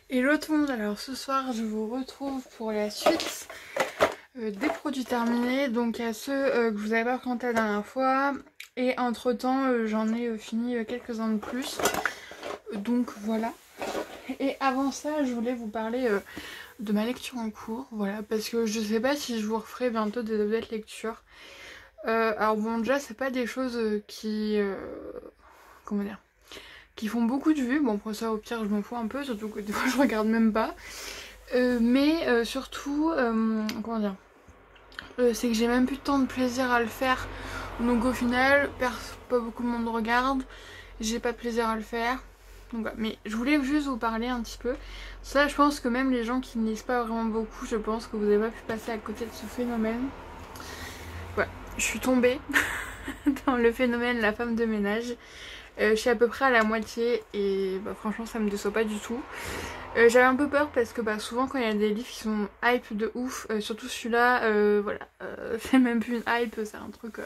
Hello tout le monde, alors ce soir je vous retrouve pour la suite des produits terminés. Donc il y a ceux que je vous avais pas présentés la dernière fois et entre temps j'en ai fini quelques-uns de plus. Donc voilà. Et avant ça je voulais vous parler de ma lecture en cours, voilà, parce que je sais pas si je vous referai bientôt des updates lecture. Alors bon, déjà c'est pas des choses qui... comment dire, qui font beaucoup de vues. Bon, pour ça, au pire, je m'en fous un peu, surtout que des fois, je regarde même pas. Mais surtout, comment dire, c'est que j'ai même plus tant de plaisir à le faire. Donc au final, pas beaucoup de monde regarde. J'ai pas de plaisir à le faire. Donc, voilà. Mais je voulais juste vous parler un petit peu. Ça, je pense que même les gens qui ne lisent pas vraiment beaucoup, je pense que vous n'avez pas pu passer à côté de ce phénomène. Voilà, je suis tombée dans le phénomène la femme de ménage. Je suis à peu près à la moitié et bah, franchement ça me déçoit pas du tout. J'avais un peu peur parce que bah, souvent quand il y a des livres qui sont hype de ouf, surtout celui-là, voilà, c'est même plus une hype, c'est un truc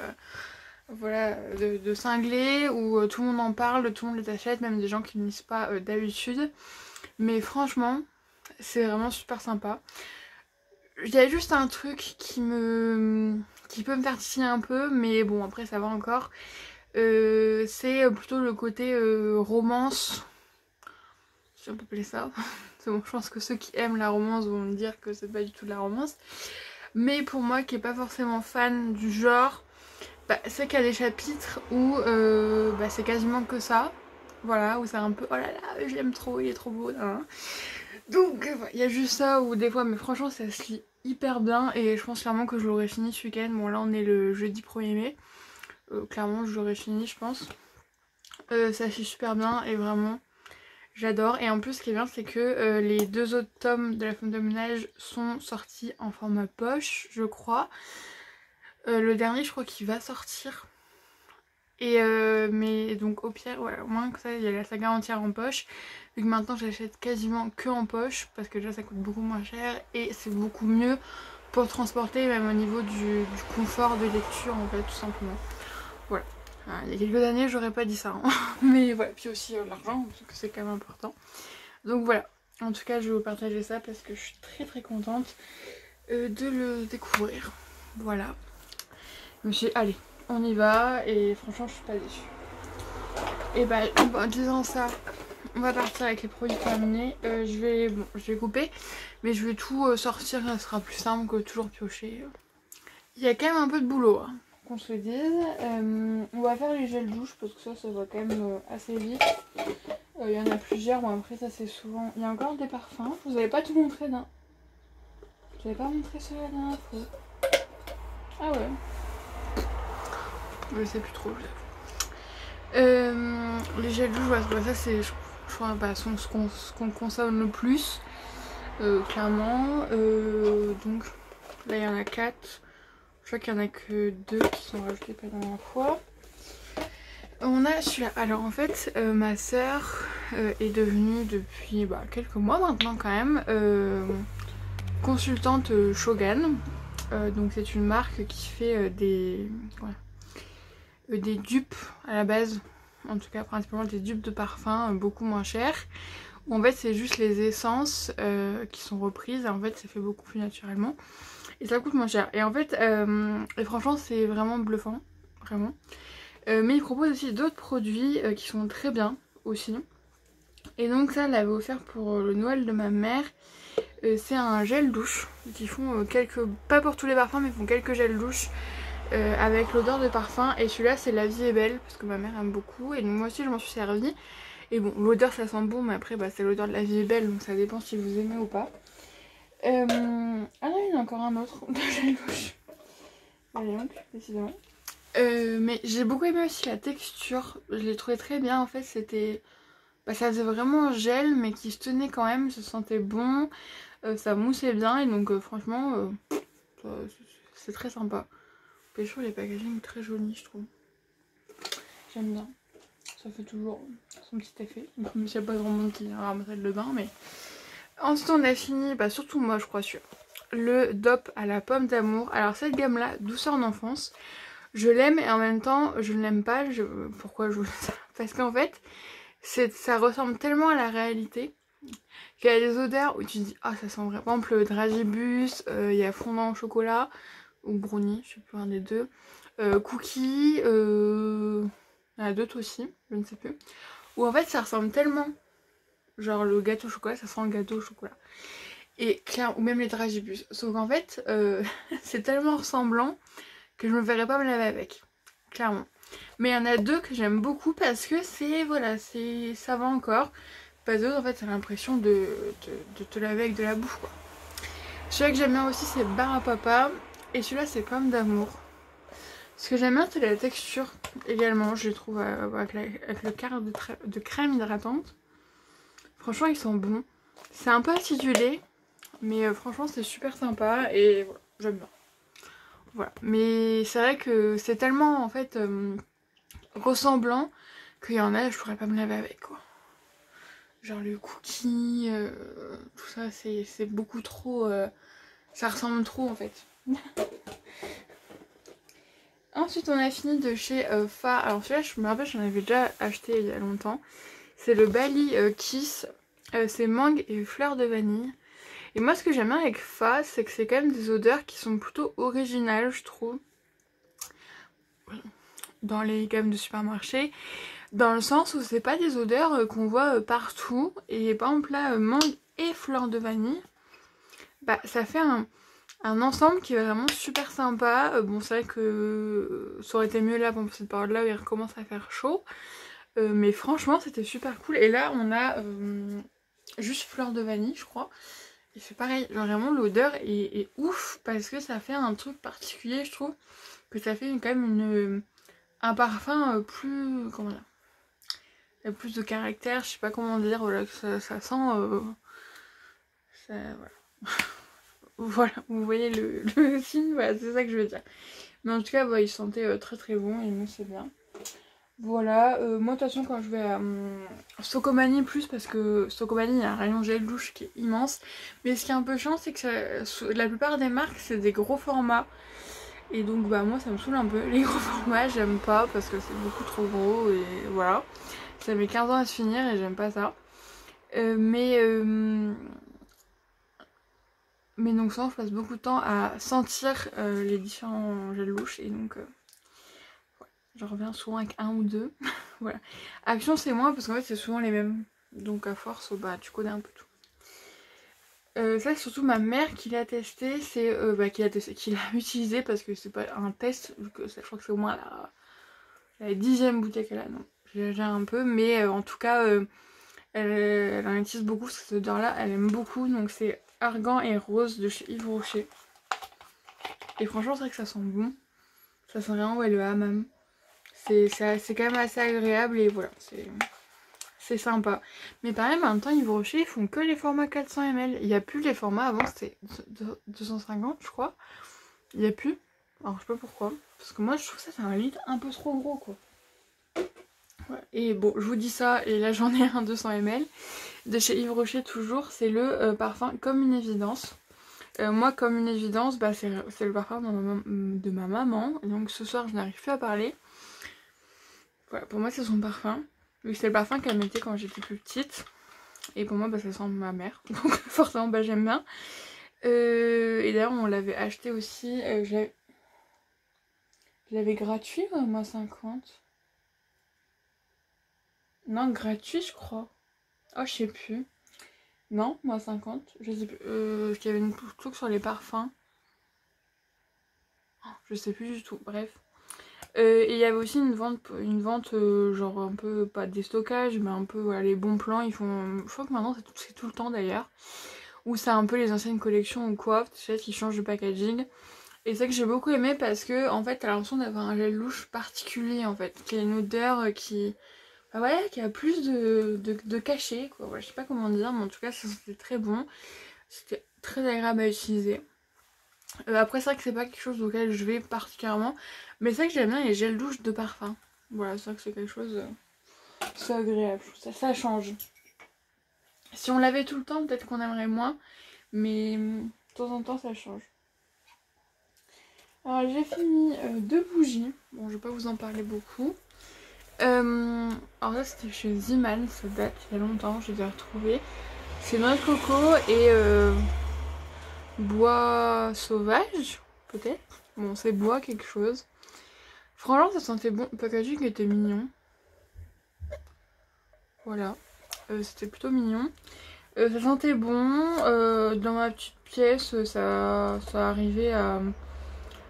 voilà, de cinglé où tout le monde en parle, tout le monde les achète, même des gens qui ne lisent pas d'habitude. Mais franchement, c'est vraiment super sympa. Il y a juste un truc qui peut me faire titiller un peu, mais bon après ça va encore. C'est plutôt le côté romance, si on peut appeler ça. C'est bon, je pense que ceux qui aiment la romance vont me dire que c'est pas du tout de la romance. Mais pour moi qui est pas forcément fan du genre, bah, c'est qu'il y a des chapitres où bah, c'est quasiment que ça. Voilà, où c'est un peu oh là là, je l'aime trop, il est trop beau. Hein. Donc il y a juste ça où des fois, mais franchement ça se lit hyper bien et je pense clairement que je l'aurais fini ce week-end. Bon là on est le jeudi 1er mai. Clairement je l'aurais fini je pense. Ça se lit super bien et vraiment j'adore. Et en plus ce qui est bien c'est que les deux autres tomes de la femme de ménage sont sortis en format poche je crois. Le dernier je crois qu'il va sortir. Et mais donc au pire, voilà, au moins que ça, il y a la saga entière en poche. Vu que maintenant j'achète quasiment que en poche, parce que déjà ça coûte beaucoup moins cher et c'est beaucoup mieux pour transporter, même au niveau du confort de lecture en fait, tout simplement. Voilà. Il y a quelques années j'aurais pas dit ça, hein. Mais voilà, puis aussi l'argent, parce que c'est quand même important. Donc voilà, en tout cas je vais vous partager ça parce que je suis très très contente de le découvrir. Voilà. Je me suis dit, allez, on y va et franchement je suis pas déçue. Et bah en disant ça, on va partir avec les produits terminés. Je vais couper, mais je vais tout sortir, ça sera plus simple que toujours piocher. Il y a quand même un peu de boulot, hein, qu'on se le dise. On va faire les gels douche parce que ça va quand même assez vite. Il y en a plusieurs, bon après ça c'est souvent... Il y a encore des parfums, je vous avais pas tout montré, non. Je vous avais pas montré cela la dernière fois. Ah ouais. Je sais plus trop, je les gels douche, bah, ça c'est je crois bah, ce qu'on consomme le plus, clairement. Donc là il y en a 4. Je crois qu'il y en a que 2 qui sont rajoutés pas la dernière fois. On a celui-là. Alors en fait ma soeur est devenue depuis quelques mois maintenant quand même consultante Shogun. Donc c'est une marque qui fait des dupes à la base, en tout cas principalement des dupes de parfum beaucoup moins chères, où en fait c'est juste les essences qui sont reprises et en fait ça fait beaucoup plus naturellement et ça coûte moins cher. Et en fait et franchement c'est vraiment bluffant, vraiment. Mais ils proposent aussi d'autres produits qui sont très bien aussi. Et donc ça, elle l'avait offert pour le Noël de ma mère. C'est un gel douche qui font quelques, pas pour tous les parfums, mais ils font quelques gels douche avec l'odeur de parfum. Et celui-là c'est La Vie est belle parce que ma mère aime beaucoup et donc moi aussi je m'en suis servie. Et bon, l'odeur ça sent bon, mais après c'est l'odeur de La Vie est belle, donc ça dépend si vous aimez ou pas. Ah non, il y en a encore un autre de gel douche. Allez donc, décidément. Mais j'ai beaucoup aimé aussi la texture, je l'ai trouvé très bien en fait, c'était... ça faisait vraiment un gel mais qui se tenait quand même, ça sentait bon, ça moussait bien et donc franchement c'est très sympa. Pécho les packaging très jolis je trouve, j'aime bien, ça fait toujours son petit effet, même s'il n'y a pas grand monde qui ramasse le bain mais... Ensuite on a fini, surtout moi je crois sur le DOP à la pomme d'amour. Alors cette gamme là, douceur d'enfance, je l'aime et en même temps je ne l'aime pas. Pourquoi je vous dis ça? Parce qu'en fait ça ressemble tellement à la réalité Il y a des odeurs où tu dis ah ça sent vraiment. Par exemple le dragibus, il y a fondant au chocolat ou brownie, je sais plus un des deux. Cookies, il y en a d'autres aussi, je ne sais plus. Où en fait ça ressemble tellement. Genre le gâteau au chocolat, ça sent le gâteau au chocolat. Et clair, ou même les dragibus. Sauf qu'en fait, c'est tellement ressemblant que je me verrais pas me laver avec. Clairement. Mais il y en a deux que j'aime beaucoup parce que c'est, voilà, c'est, ça va encore. Pas d'autres, en fait, t'as l'impression de te laver avec de la bouffe, quoi. Celui-là que j'aime bien aussi, c'est Bar à Papa. Et celui-là, c'est Pomme d'amour. Ce que j'aime bien, c'est la texture également. Je les trouve avec le quart de crème hydratante. Franchement, ils sont bons. C'est un peu acidulé, mais franchement, c'est super sympa et voilà, j'aime bien. Voilà. Mais c'est vrai que c'est tellement, en fait, ressemblant qu'il y en a, je pourrais pas me laver avec, quoi. Genre le cookie, tout ça, c'est beaucoup trop... ça ressemble trop, en fait. Ensuite, on a fini de chez Fa. Alors celui-là, je me rappelle, j'en avais déjà acheté il y a longtemps. C'est le Bali Kiss. C'est mangue et fleur de vanille. Et moi, ce que j'aime bien avec Fa, c'est que c'est quand même des odeurs qui sont plutôt originales, je trouve. Dans les gammes de supermarché. Dans le sens où c'est pas des odeurs qu'on voit partout. Et par exemple là, mangue et fleur de vanille, bah ça fait un ensemble qui est vraiment super sympa. Bon, c'est vrai que ça aurait été mieux là pour cette période-là où il recommence à faire chaud. Mais franchement, c'était super cool. Et là, on a juste fleur de vanille, je crois. Et c'est pareil, genre vraiment l'odeur est ouf parce que ça fait un truc particulier, je trouve. Que ça fait quand même un parfum plus... comment dire, il y a plus de caractère, je sais pas comment dire, voilà, que ça sent... voilà. Voilà, vous voyez le signe, voilà, c'est ça que je veux dire. Mais en tout cas, bah, il sentait très très bon et nous c'est bien. Voilà, moi de toute façon quand je vais à Socomanie plus, parce que Socomanie il y a un rayon gel douche qui est immense. Mais ce qui est un peu chiant, c'est que la plupart des marques c'est des gros formats. Et donc bah moi ça me saoule un peu, les gros formats j'aime pas parce que c'est beaucoup trop gros et voilà. Ça met 15 ans à se finir et j'aime pas ça. Mais donc ça, je passe beaucoup de temps à sentir les différents gels louches et donc ouais, je reviens souvent avec un ou deux. Voilà. Action c'est moins parce qu'en fait c'est souvent les mêmes. Donc à force, bah tu connais un peu tout. Ça c'est surtout ma mère qui l'a testé, c'est qui l'a utilisé parce que c'est pas un test, vu que je crois que c'est au moins la 10e bouteille qu'elle a, non. J'ai un peu, mais en tout cas elle en utilise beaucoup, cette odeur là, elle aime beaucoup, donc c'est Argan et Rose de chez Yves Rocher. Et franchement c'est vrai que ça sent bon, ça sent vraiment le hammam. C'est quand même assez agréable et voilà, c'est sympa. Mais pareil, en même temps, Yves Rocher, ils font que les formats 400 ml. Il n'y a plus les formats, avant c'était 250 je crois. Il n'y a plus. Alors je sais pas pourquoi. Parce que moi je trouve que ça c'est un litre un peu trop gros quoi. Ouais. Et bon, je vous dis ça, et là j'en ai un 200 ml. De chez Yves Rocher toujours, c'est le parfum Comme une évidence. Moi Comme une évidence, bah, c'est le parfum de ma maman. Et donc ce soir je n'arrive plus à parler. Voilà, pour moi c'est son parfum. C'est le parfum qu'elle mettait quand j'étais plus petite. Et pour moi bah, ça sent ma mère. Donc forcément bah, j'aime bien. Et d'ailleurs on l'avait acheté aussi. Je l'avais gratuit ou à moins 50. Non, gratuit je crois. Oh je sais plus. Non, moins 50. Je sais plus. Qu'il y avait une truc sur les parfums. Je sais plus du tout. Bref. Et il y avait aussi une vente genre un peu, pas des stockages, mais un peu voilà, les bons plans. Ils font. Je crois que maintenant c'est tout le temps d'ailleurs. Où c'est un peu les anciennes collections ou quoi. Tu sais, qui changent de packaging. Et c'est ça que j'ai beaucoup aimé parce que en fait t'as l'impression d'avoir un gel louche particulier en fait. Qui a une odeur qui. Bah voilà, qui a plus de cachet quoi. Voilà, je sais pas comment dire, mais en tout cas ça c'était très bon. C'était très agréable à utiliser. Après c'est vrai que c'est pas quelque chose auquel je vais particulièrement. Mais c'est vrai que j'aime bien les gels douche de parfum. Voilà, c'est vrai que c'est quelque chose... c'est agréable, ça change. Si on l'avait tout le temps, peut-être qu'on aimerait moins. Mais de temps en temps ça change. Alors j'ai fini 2 bougies. Bon je vais pas vous en parler beaucoup. Alors là c'était chez Ziman, ça date il y a longtemps, je les ai retrouvées. C'est noix de coco et bois sauvage, peut-être. Bon, c'est bois quelque chose. Franchement, ça sentait bon. Le packaging était mignon. Voilà. C'était plutôt mignon. Ça sentait bon. Dans ma petite pièce, ça arrivait à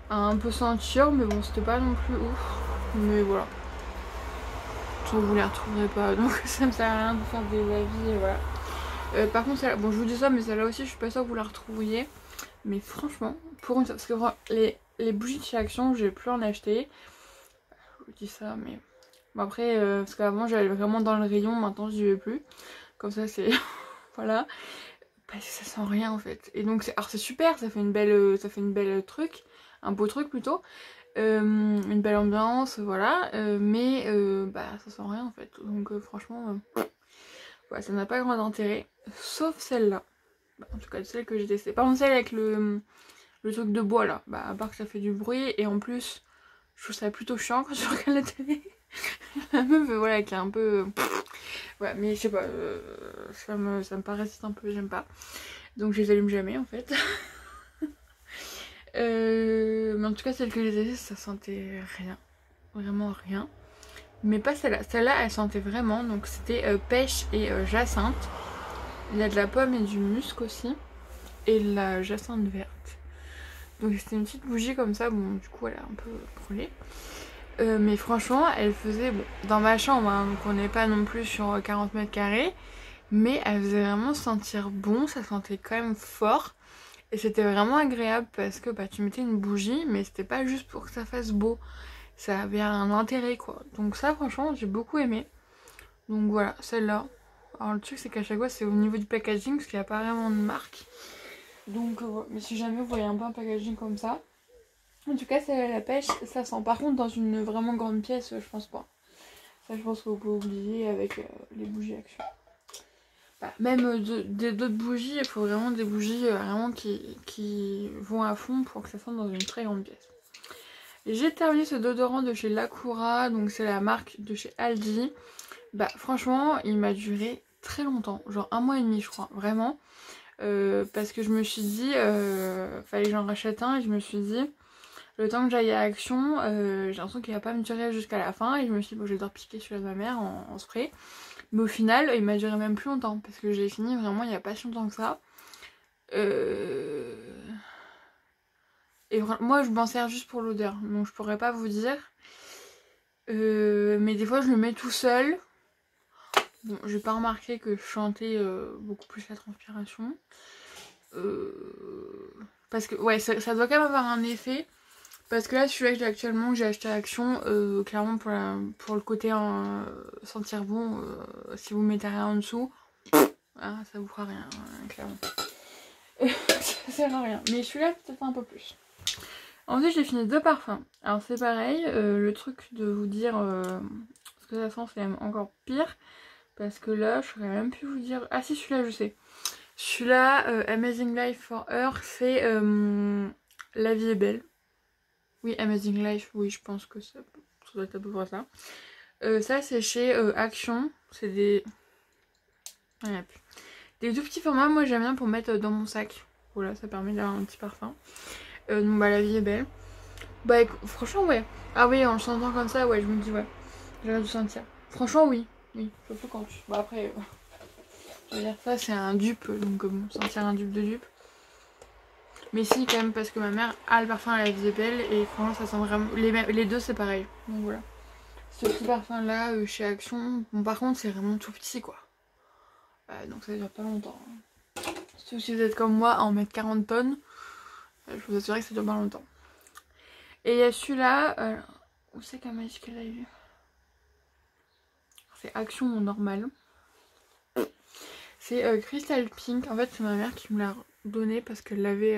un peu sentir. Mais bon, c'était pas non plus ouf. Mais voilà. Vous les retrouverez pas. Donc ça me sert à rien de faire des avis. Et voilà. Par contre, celle-là, bon, je vous dis ça, mais celle-là aussi, je suis pas sûre que vous la retrouviez. Mais franchement, pour une parce que les bougies de chez Action, je vais plus en acheter. Je vous dis ça, mais bon, après, parce qu'avant j'allais vraiment dans le rayon, maintenant j'y vais plus. Comme ça, c'est voilà. Parce que ça sent rien en fait. Et donc, alors c'est super, ça fait une belle truc, un beau truc plutôt, une belle ambiance, voilà. Mais bah ça sent rien en fait. Donc franchement, voilà, ça n'a pas grand intérêt, sauf celle-là. Bah, en tout cas, celle que j'ai testée. Par contre, celle avec le truc de bois là, bah à part que ça fait du bruit et en plus je trouve ça plutôt chiant quand je regarde la télé. La meuf voilà qui est un peu ouais, mais je sais pas, ça me parasite un peu, j'aime pas, donc je les allume jamais en fait. Mais en tout cas celle que j'ai testée, ça sentait rien, vraiment rien, mais pas celle-là. Celle-là elle sentait vraiment, donc c'était pêche et jacinthe. Il y a de la pomme et du musc aussi et de la jacinthe verte. Donc c'était une petite bougie comme ça, bon du coup elle a un peu brûlé. Mais franchement elle faisait, bon dans ma chambre hein, donc on n'est pas non plus sur 40 mètres carrés, mais elle faisait vraiment sentir bon, ça sentait quand même fort. Et c'était vraiment agréable parce que bah, tu mettais une bougie mais c'était pas juste pour que ça fasse beau, ça avait un intérêt quoi. Donc ça franchement j'ai beaucoup aimé. Donc voilà, celle-là. Alors le truc c'est qu'à chaque fois c'est au niveau du packaging parce qu'il n'y a pas vraiment de marque. Donc voilà, mais si jamais vous voyez un peu un packaging comme ça, en tout cas, c'est la pêche, ça sent. Par contre, dans une vraiment grande pièce, je pense pas. Ça, je pense qu'on peut oublier avec les bougies Action. Bah, même d'autres bougies, il faut vraiment des bougies vraiment qui vont à fond pour que ça sente dans une très grande pièce. J'ai terminé ce déodorant de chez Lacura, donc c'est la marque de chez Aldi. Bah franchement, il m'a duré très longtemps, genre 1 mois et demi je crois, vraiment. Parce que je me suis dit, fallait que j'en rachète un et je me suis dit... Le temps que j'aille à Action, j'ai l'impression qu'il va pas me durer jusqu'à la fin. Et je me suis dit, bon, je vais devoir piquer celui de ma mère en spray. Mais au final, il m'a duré même plus longtemps. Parce que je l'ai fini vraiment il n'y a pas si longtemps que ça. Et moi, je m'en sers juste pour l'odeur. Donc je pourrais pas vous dire. Mais des fois, je le mets tout seul. Bon, j'ai pas remarqué que je chantais beaucoup plus la transpiration. Parce que, ouais, ça doit quand même avoir un effet. Parce que là, celui-là que j'ai actuellement, que j'ai acheté à Action, clairement pour le côté sentir bon, si vous mettez rien en dessous, hein, ça vous fera rien, clairement. Ça sert à rien. Mais celui-là, peut-être un peu plus. Ensuite, j'ai fini 2 parfums. Alors c'est pareil, le truc de vous dire ce que ça sent, c'est même encore pire. Parce que là, je saurais même plus vous dire... Ah si, celui-là, je sais. Celui-là, Amazing Life for Her, c'est La vie est belle. Oui, Amazing Life, oui, je pense que ça doit être à peu près ça. Ça, c'est chez Action. C'est des... des tout petits formats. Moi, j'aime bien pour mettre dans mon sac. Voilà, ça permet d'avoir un petit parfum. Donc, bah, la vie est belle. Bah, franchement, ouais. Ah oui, en le sentant comme ça, ouais, je me dis, ouais. J'ai dû sentir. Franchement, oui. Oui, surtout quand tu... Bah, après, je veux dire, ça, c'est un dupe. Donc, bon, sentir un dupe de dupe. Mais si quand même parce que ma mère a le parfum à la vie est belle et franchement ça sent vraiment... Les deux c'est pareil. Donc voilà. Ce petit parfum là chez Action, bon par contre c'est vraiment tout petit quoi. Donc ça dure pas longtemps. Si vous êtes comme moi à en mettre 40 tonnes, je vous assurerai que ça dure pas longtemps. Et il y a celui-là, où c'est qu'elle m'a dit qu'elle a eu? C'est Action normal. C'est Crystal Pink, en fait c'est ma mère qui me l'a donné parce qu'elle l'avait...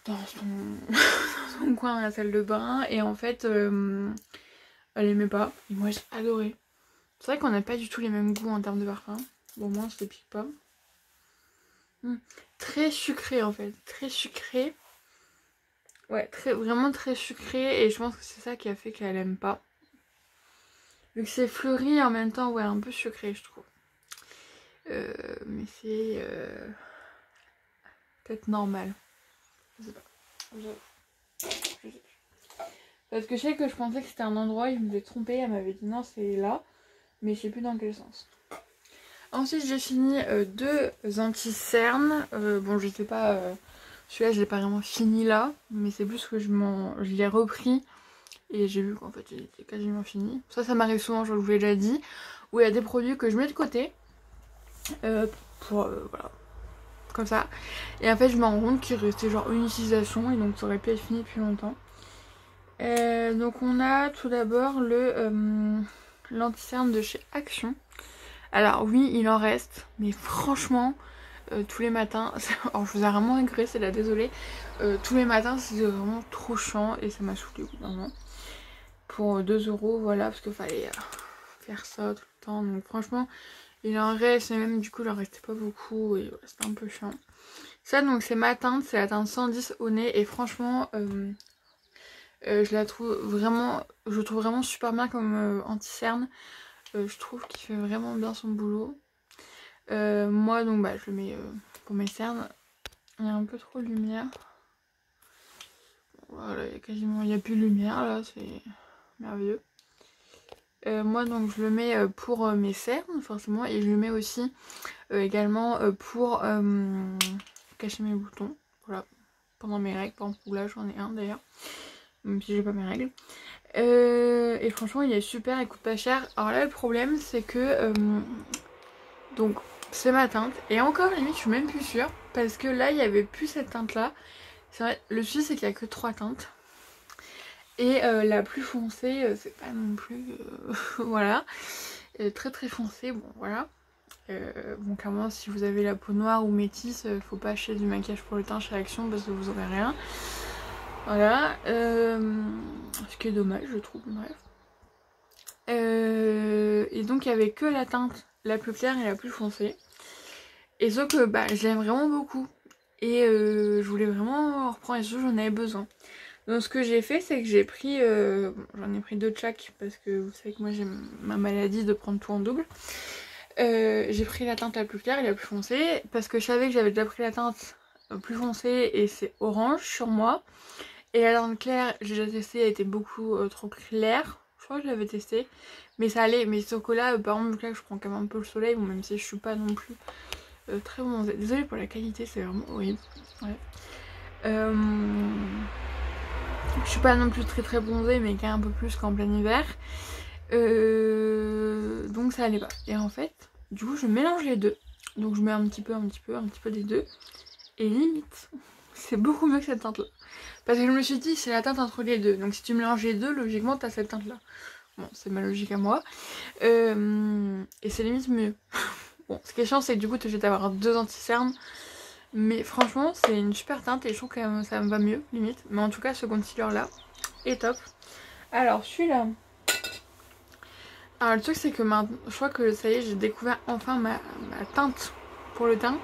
dans son coin dans la salle de bain et en fait elle aimait pas et moi j'ai adoré. C'est vrai qu'on n'a pas du tout les mêmes goûts en termes de parfum. Bon moi je te pique pas. Très sucré en fait, très sucré. Ouais, vraiment très sucré et je pense que c'est ça qui a fait qu'elle aime pas. Vu que c'est fleuri en même temps, ouais un peu sucré je trouve. Mais c'est peut-être normal. Je sais pas. Je sais plus. Parce que je sais que je pensais que c'était un endroit, je me suis trompée, elle m'avait dit non c'est là, mais je sais plus dans quel sens. Ensuite j'ai fini 2 anti-cernes, bon je sais pas, celui-là je l'ai pas vraiment fini là, mais c'est plus que je l'ai repris et j'ai vu qu'en fait il était quasiment fini. Ça m'arrive souvent, je vous l'ai déjà dit, où il y a des produits que je mets de côté, pour voilà, comme ça, et en fait je me rends compte qu'il restait genre une utilisation et donc ça aurait pu être fini depuis longtemps. Donc on a tout d'abord l'anti-cerne de chez Action. Alors oui il en reste, mais franchement tous les matins, alors je vous ai vraiment agressé là, désolée, tous les matins c'était vraiment trop chiant et ça m'a saoulé au bout d'un moment. Pour 2 € voilà, parce qu'il fallait faire ça tout le temps, donc franchement il en reste, et même du coup il en restait pas beaucoup et ouais, c'était un peu chiant. Ça donc c'est ma teinte, c'est la teinte 110 au nez et franchement je la trouve vraiment, super bien comme anti-cerne. Je trouve qu'il fait vraiment bien son boulot. Moi donc bah je le mets pour mes cernes. Il y a un peu trop de lumière. Voilà, il n'y a plus de lumière là, c'est merveilleux. Moi donc je le mets pour mes cernes forcément, et je le mets aussi également pour cacher mes boutons. Voilà, pendant mes règles, par exemple là j'en ai un d'ailleurs, même si j'ai pas mes règles. Et franchement il est super, il coûte pas cher. Alors là le problème c'est que donc c'est ma teinte, et encore limite je suis même plus sûre, parce que là il n'y avait plus cette teinte là. C'est vrai, le souci c'est qu'il n'y a que 3 teintes, et la plus foncée c'est pas non plus voilà, très très foncée, bon voilà. Bon clairement si vous avez la peau noire ou métisse, faut pas acheter du maquillage pour le teint chez Action parce que vous aurez rien. Voilà, ce qui est dommage je trouve, bref. Et donc il n'y avait que la teinte la plus claire et la plus foncée. Et sauf que bah, je l'aime vraiment beaucoup. Et je voulais vraiment en reprendre, et surtout j'en avais besoin. Donc ce que j'ai fait c'est que j'ai pris, j'en ai pris 2 de chaque parce que vous savez que moi j'ai ma maladie de prendre tout en double. J'ai pris la teinte la plus claire et la plus foncée parce que je savais que j'avais déjà pris la teinte plus foncée et c'est orange sur moi. Et la teinte claire, j'ai déjà testé, elle était beaucoup trop claire. Je crois que je l'avais testé, mais ça allait. Mais sauf que là, par exemple, là je prends quand même un peu le soleil, bon, même si je suis pas non plus très bronzée. Désolée pour la qualité, c'est vraiment horrible. Ouais. Je suis pas non plus très bronzée, mais quand même un peu plus qu'en plein hiver. Donc ça allait pas. Et en fait, du coup, je mélange les deux. Donc je mets un petit peu des deux. Et limite, c'est beaucoup mieux que cette teinte là. Parce que je me suis dit, c'est la teinte entre les deux. Donc si tu mélanges les deux, logiquement, t'as cette teinte là. Bon, c'est ma logique à moi. Et c'est limite mieux. Bon, ce qui est chiant, c'est que du coup, tu es obligé d'avoir 2 anti-cernes. Mais franchement, c'est une super teinte et je trouve que ça me va mieux, limite. Mais en tout cas, ce concealer là est top. Alors, celui-là. Alors, le truc, c'est que maintenant, je crois que ça y est, j'ai découvert enfin ma teinte pour le teint.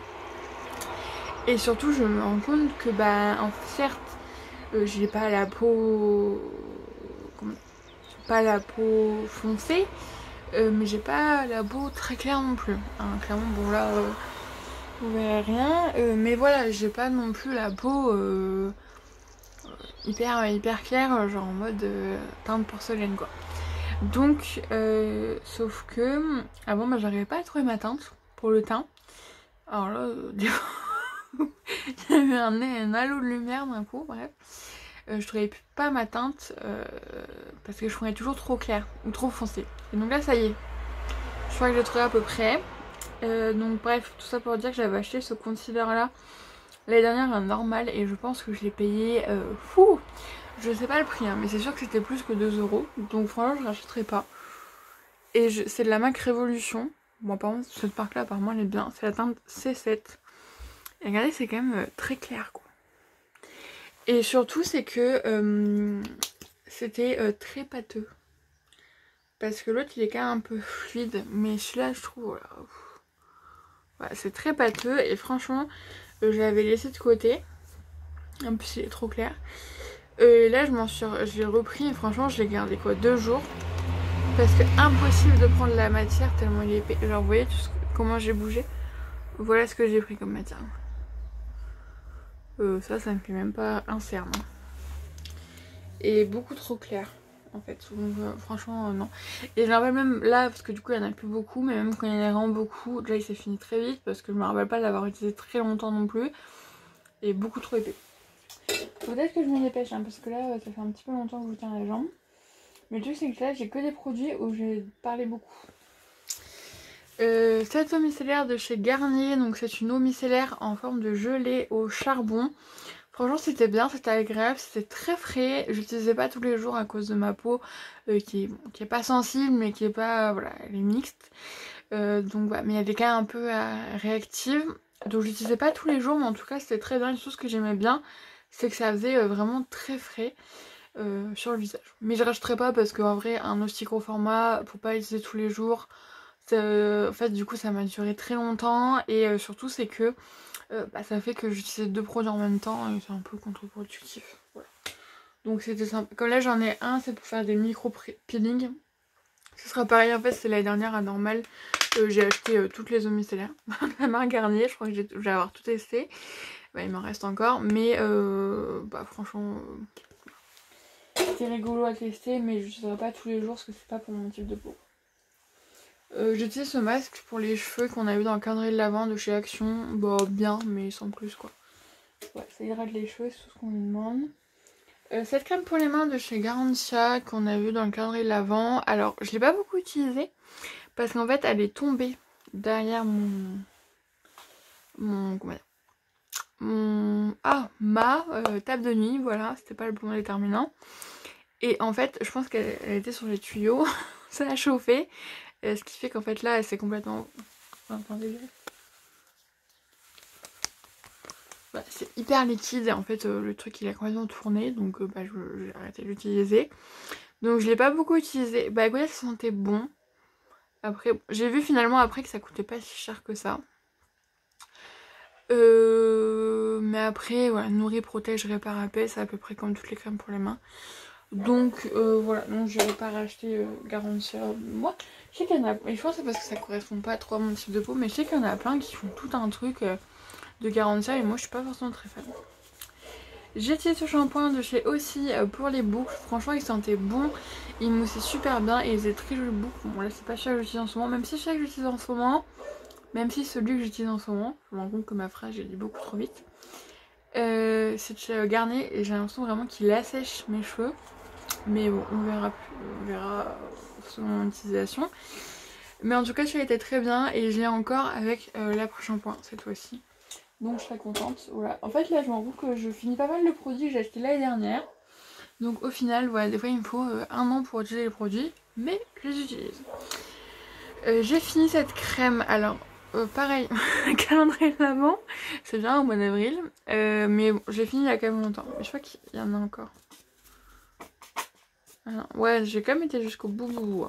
Et surtout, je me rends compte que, bah, certes, j'ai pas la peau. Pas la peau foncée. Mais j'ai pas la peau très claire non plus. Hein, clairement, bon, là. Vous verrez rien, mais voilà, j'ai pas non plus la peau hyper claire, genre en mode teinte porcelaine quoi. Donc, sauf que avant, bah, j'arrivais pas à trouver ma teinte pour le teint. Alors là, j'avais un halo de lumière d'un coup, bref. Je trouvais pas ma teinte parce que je trouvais toujours trop claire ou trop foncée. Et donc là, ça y est, je crois que j'ai trouvé à peu près. Donc bref, tout ça pour dire que j'avais acheté ce concealer là l'année dernière un normal, et je pense que je l'ai payé fou, je sais pas le prix hein, mais c'est sûr que c'était plus que 2 €, donc franchement je rachèterai pas. Et c'est de la marque Révolution. Bon par contre cette marque là apparemment elle est bien, c'est la teinte C7 et regardez c'est quand même très clair quoi. Et surtout c'est que c'était très pâteux, parce que l'autre il est quand même un peu fluide, mais celui-là je trouve voilà, voilà, c'est très pâteux et franchement je l'avais laissé de côté. En plus il est trop clair. Là je l'ai repris et franchement je l'ai gardé quoi 2 jours. Parce que impossible de prendre la matière tellement il est épais. Genre vous voyez comment j'ai bougé. Voilà ce que j'ai pris comme matière. Ça me fait même pas un cerne. Et beaucoup trop clair en fait. Donc franchement non. Et je me rappelle même là, parce que du coup il y en a plus beaucoup, mais même quand il y en a vraiment beaucoup, déjà il s'est fini très vite parce que je me rappelle pas l'avoir utilisé très longtemps non plus. Et beaucoup trop épais. Peut-être que je me dépêche hein, parce que là ça fait un petit peu longtemps que je vous tiens la jambe. Mais le truc c'est que là j'ai que des produits où j'ai parlé beaucoup. Cette eau micellaire de chez Garnier, donc c'est une eau micellaire en forme de gelée au charbon. Franchement c'était bien, c'était agréable, c'était très frais. Je l'utilisais pas tous les jours à cause de ma peau qui est pas sensible mais qui est pas, voilà, elle est mixte. Donc voilà, mais elle est quand même un peu réactive. Donc je l'utilisais pas tous les jours mais en tout cas c'était très bien. Une chose que j'aimais bien c'est que ça faisait vraiment très frais sur le visage. Mais je rajouterai pas parce qu'en vrai un aussi gros format, faut pas l'utiliser tous les jours. En fait du coup ça m'a duré très longtemps et surtout c'est que ça fait que j'utilise 2 produits en même temps et c'est un peu contre-productif. Voilà. Donc c'était sympa. Comme là j'en ai un, c'est pour faire des micro-peelings. Ce sera pareil en fait, c'est l'année dernière à Normal. J'ai acheté toutes les eaux micellaires. La marque Garnier, je crois que je vais avoir tout testé. Bah, il m'en reste encore, mais franchement c'est rigolo à tester, mais je l'utiliserai pas tous les jours parce que c'est pas pour mon type de peau. J'utilise ce masque pour les cheveux qu'on a eu dans le calendrier de l'Avent de chez Action. Bah bien, mais sans plus quoi. Ouais, ça hydrate les cheveux, c'est tout ce qu'on lui demande. Cette crème pour les mains de chez Garantia qu'on a vu dans le calendrier de l'Avent. Alors je l'ai pas beaucoup utilisée parce qu'en fait elle est tombée derrière ma table de nuit. Voilà, c'était pas le bon déterminant. Et en fait je pense qu'elle était sur les tuyaux. Ça a chauffé. Ce qui fait qu'en fait là elle s'est complètement... Attendez. Bah, c'est hyper liquide et en fait le truc il a complètement tourné donc j'ai arrêté de l'utiliser. Donc je l'ai pas beaucoup utilisé. Bah écoutez, ça sentait bon. Après j'ai vu finalement après que ça coûtait pas si cher que ça. Mais après voilà, nourrit, protège, répare, apaise, c'est à peu près comme toutes les crèmes pour les mains. Donc voilà, donc je vais pas racheter Garantia. Moi je sais qu'il y en a, et je pense que c'est parce que ça correspond pas trop à mon type de peau, mais je sais qu'il y en a plein qui font tout un truc de Garantia et moi je suis pas forcément très fan. J'ai utilisé ce shampoing de chez aussi pour les boucles. Franchement il sentait bon, il moussait super bien et il faisait très joli boucles. Bon là c'est pas celui que j'utilise en ce moment, même si celui que j'utilise en ce moment, je me rends compte que ma phrase j'ai dit beaucoup trop vite. C'est de chez Garnier et j'ai l'impression vraiment qu'il assèche mes cheveux. Mais bon on verra selon mon utilisation. Mais en tout cas celui-là était très bien et je l'ai encore avec l'après-shampoing cette fois-ci. Donc je serais contente. Voilà. En fait là je me rends compte que je finis pas mal de produits que j'ai acheté l'année dernière. Donc au final voilà, des fois il me faut 1 an pour utiliser les produits, mais je les utilise. J'ai fini cette crème, alors pareil, calendrier de l'Avent, c'est bien au mois d'avril, mais bon, j'ai fini il y a quand même longtemps, mais je crois qu'il y en a encore. Ah ouais, j'ai quand même été jusqu'au bout. Ouais,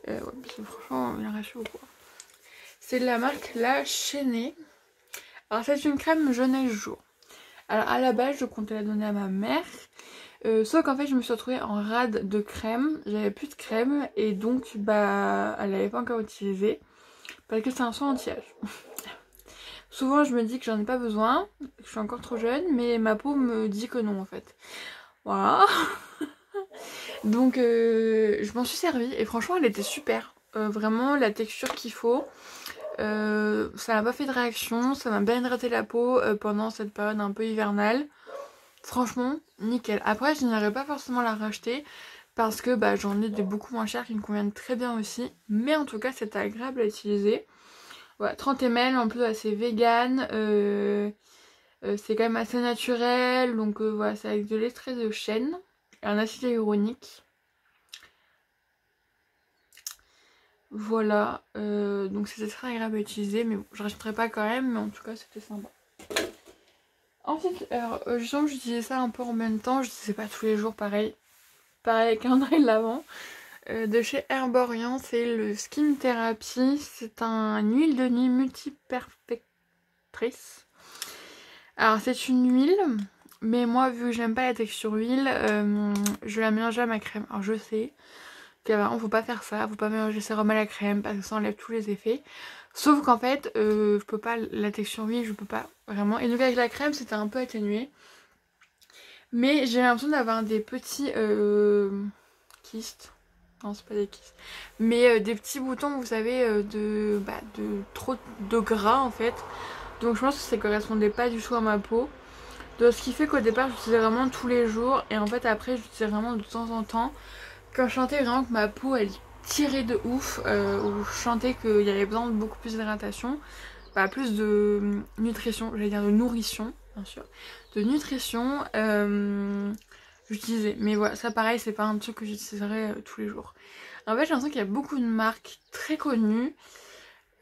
parce que franchement il en reste beaucoup. C'est de la marque La Chaînée. Alors c'est une crème jeunesse jour. Alors à la base je comptais la donner à ma mère. Sauf qu'en fait je me suis retrouvée en rade de crème. J'avais plus de crème et donc elle l'avait pas encore utilisée. Parce que c'est un soin anti-âge. Souvent je me dis que j'en ai pas besoin, que je suis encore trop jeune, mais ma peau me dit que non en fait. Voilà. Donc je m'en suis servie et franchement elle était super. Vraiment la texture qu'il faut. Ça m'a pas fait de réaction, ça m'a bien hydraté la peau pendant cette période un peu hivernale. Franchement, nickel. Après, je n'irai pas forcément la racheter parce que j'en ai des beaucoup moins chères qui me conviennent très bien aussi. Mais en tout cas, c'est agréable à utiliser. Voilà, 30 ml, en plus c'est vegan. C'est quand même assez naturel. Donc voilà, c'est avec de l'extrait de chêne et un acide hyaluronique. Voilà, donc c'était très agréable à utiliser, mais bon, je rachèterai pas quand même, mais en tout cas c'était sympa. Ensuite, alors justement j'utilisais ça un peu en même temps, je sais pas tous les jours pareil avec un de l'Avent. De chez Herborian, c'est le Skin Therapy, c'est un huile de nuit multi-perfectrice. Alors c'est une huile, mais moi vu que j'aime pas la texture huile, je la mélange à ma crème. Alors je sais qu'avant faut pas faire ça, faut pas mélanger sérum à la crème parce que ça enlève tous les effets. Sauf qu'en fait, je peux pas, la texture oui, je peux pas vraiment. Et donc avec la crème, c'était un peu atténué. Mais j'ai l'impression d'avoir des petits kystes. Non, c'est pas des kystes. Mais des petits boutons, vous savez, de trop de gras en fait. Donc je pense que ça correspondait pas du tout à ma peau. Donc ce qui fait qu'au départ, j'utilisais vraiment tous les jours. Et en fait, après, j'utilisais vraiment de temps en temps. Quand je sentais vraiment que ma peau, elle tirait de ouf, ou je sentais qu'il y avait besoin de beaucoup plus d'hydratation, plus de nutrition, j'allais dire de nourrition, bien sûr, de nutrition, j'utilisais. Mais voilà, ça pareil, c'est pas un truc que j'utiliserais tous les jours. En fait, j'ai l'impression qu'il y a beaucoup de marques très connues,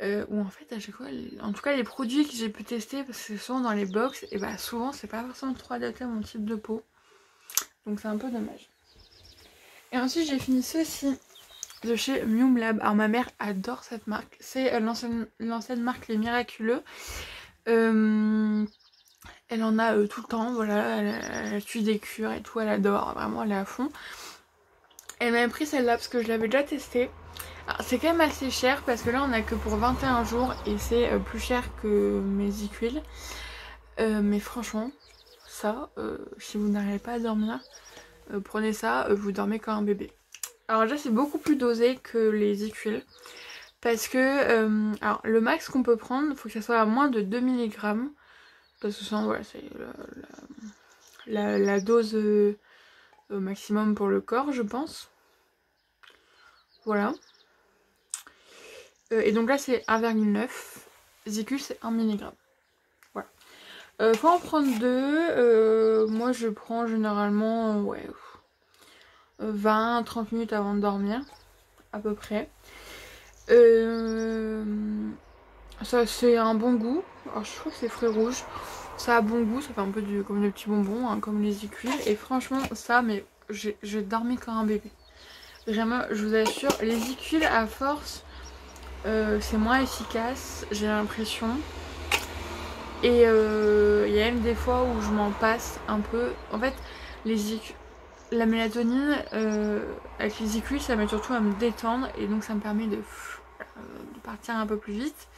où en fait, à chaque fois, en tout cas les produits que j'ai pu tester, parce que c'est souvent dans les box, et bah souvent c'est pas forcément trop adapté à mon type de peau. Donc c'est un peu dommage. Et ensuite j'ai fini ceci de chez Mium Lab. Alors ma mère adore cette marque. C'est l'ancienne marque Les Miraculeux. Elle en a tout le temps, voilà, elle tue des cures et tout, elle adore, vraiment elle est à fond. Elle m'a pris celle-là parce que je l'avais déjà testée. C'est quand même assez cher parce que là on a que pour 21 jours et c'est plus cher que mes Equil. Mais franchement, ça, si vous n'arrivez pas à dormir, prenez ça, vous dormez comme un bébé. Alors déjà c'est beaucoup plus dosé que les Equil. Parce que alors, le max qu'on peut prendre, il faut que ça soit à moins de 2 mg. Parce que sinon voilà, c'est la dose maximum pour le corps je pense. Voilà. Et donc là c'est 1,9. Zicul c'est 1 mg. Voilà. Faut en prendre 2. Moi je prends généralement 20-30 minutes avant de dormir. À peu près. Ça c'est un bon goût. Alors je trouve que c'est fruits rouges. Ça a bon goût, ça fait un peu comme des petits bonbons, hein, comme les Equil. Et franchement ça, mais j'ai dormi comme un bébé. Vraiment, je vous assure, les Equil à force, c'est moins efficace, j'ai l'impression. Et il y a même des fois où je m'en passe un peu. En fait, la mélatonine avec les Equil, ça m'aide surtout à me détendre. Et donc ça me permet de partir un peu plus vite.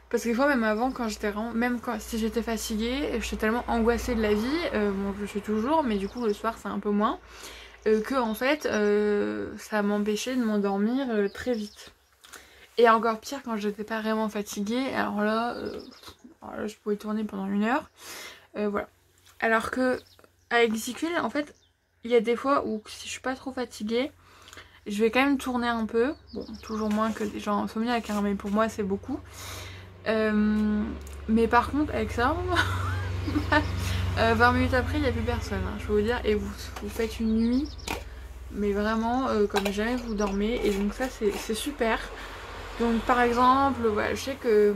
Parce que des fois même avant quand j'étais vraiment, même si j'étais fatiguée, j'étais tellement angoissée de la vie, bon je le suis toujours mais du coup le soir c'est un peu moins, que en fait ça m'empêchait de m'endormir très vite. Et encore pire quand j'étais pas vraiment fatiguée, alors là je pouvais tourner pendant 1 heure, voilà. Alors que avec Zicul en fait il y a des fois où si je suis pas trop fatiguée, je vais quand même tourner un peu, bon toujours moins que des gens insomniaques hein, mais pour moi c'est beaucoup. Mais par contre avec ça 20 minutes après il n'y a plus personne hein, je peux vous dire, et vous faites une nuit mais vraiment comme jamais vous dormez, et donc ça c'est super. Donc par exemple voilà, je sais que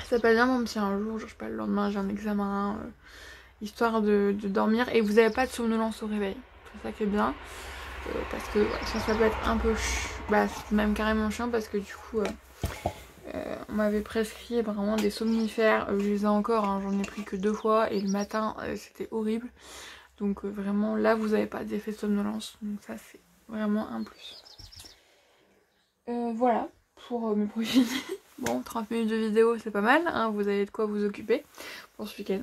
ça peut bien même si un jour, je sais pas, le lendemain j'ai un examen, histoire de dormir et vous n'avez pas de somnolence au réveil, c'est ça qui est bien, parce que ça peut être un peu c'est même carrément chiant parce que du coup on m'avait prescrit vraiment des somnifères, je les ai encore, hein, j'en ai pris que 2 fois et le matin c'était horrible. Donc vraiment là vous n'avez pas d'effet de somnolence, donc ça c'est vraiment un plus. Voilà pour mes produits. Bon 30 minutes de vidéo c'est pas mal, hein, vous avez de quoi vous occuper pour ce week-end.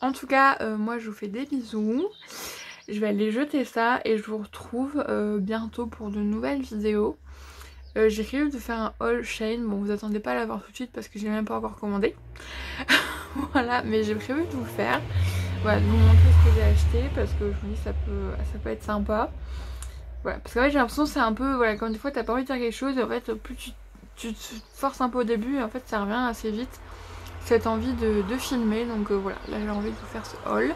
En tout cas moi je vous fais des bisous. Je vais aller jeter ça et je vous retrouve bientôt pour de nouvelles vidéos. J'ai prévu de faire un haul Shein, bon vous attendez pas à l'avoir tout de suite parce que j'ai même pas encore commandé. Voilà, mais j'ai prévu de vous le faire. Voilà, de vous montrer ce que j'ai acheté parce que je me dis ça peut être sympa. Voilà, parce qu'en fait j'ai l'impression que c'est un peu, voilà, comme des fois t'as pas envie de faire quelque chose et en fait plus tu te forces un peu au début et en fait ça revient assez vite. Cette envie de filmer, donc voilà, là j'ai envie de vous faire ce haul.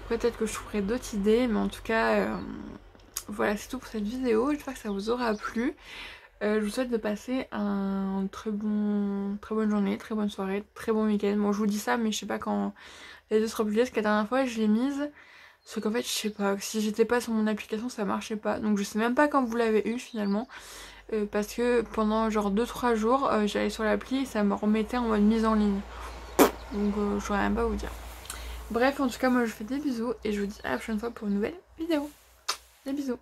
Peut-être que je trouverai d'autres idées, mais en tout cas, voilà c'est tout pour cette vidéo, j'espère que ça vous aura plu. Je vous souhaite de passer un très bonne journée, très bonne soirée, très bon week-end. Bon je vous dis ça mais je sais pas quand les vidéo sera publiée parce que la dernière fois je l'ai mise. Sauf qu'en fait je sais pas, si j'étais pas sur mon application ça marchait pas. Donc je sais même pas quand vous l'avez eu finalement. Parce que pendant genre 2-3 jours j'allais sur l'appli et ça me remettait en mode mise en ligne. Donc je saurais même pas vous dire. Bref en tout cas moi je vous fais des bisous et je vous dis à la prochaine fois pour une nouvelle vidéo. Des bisous.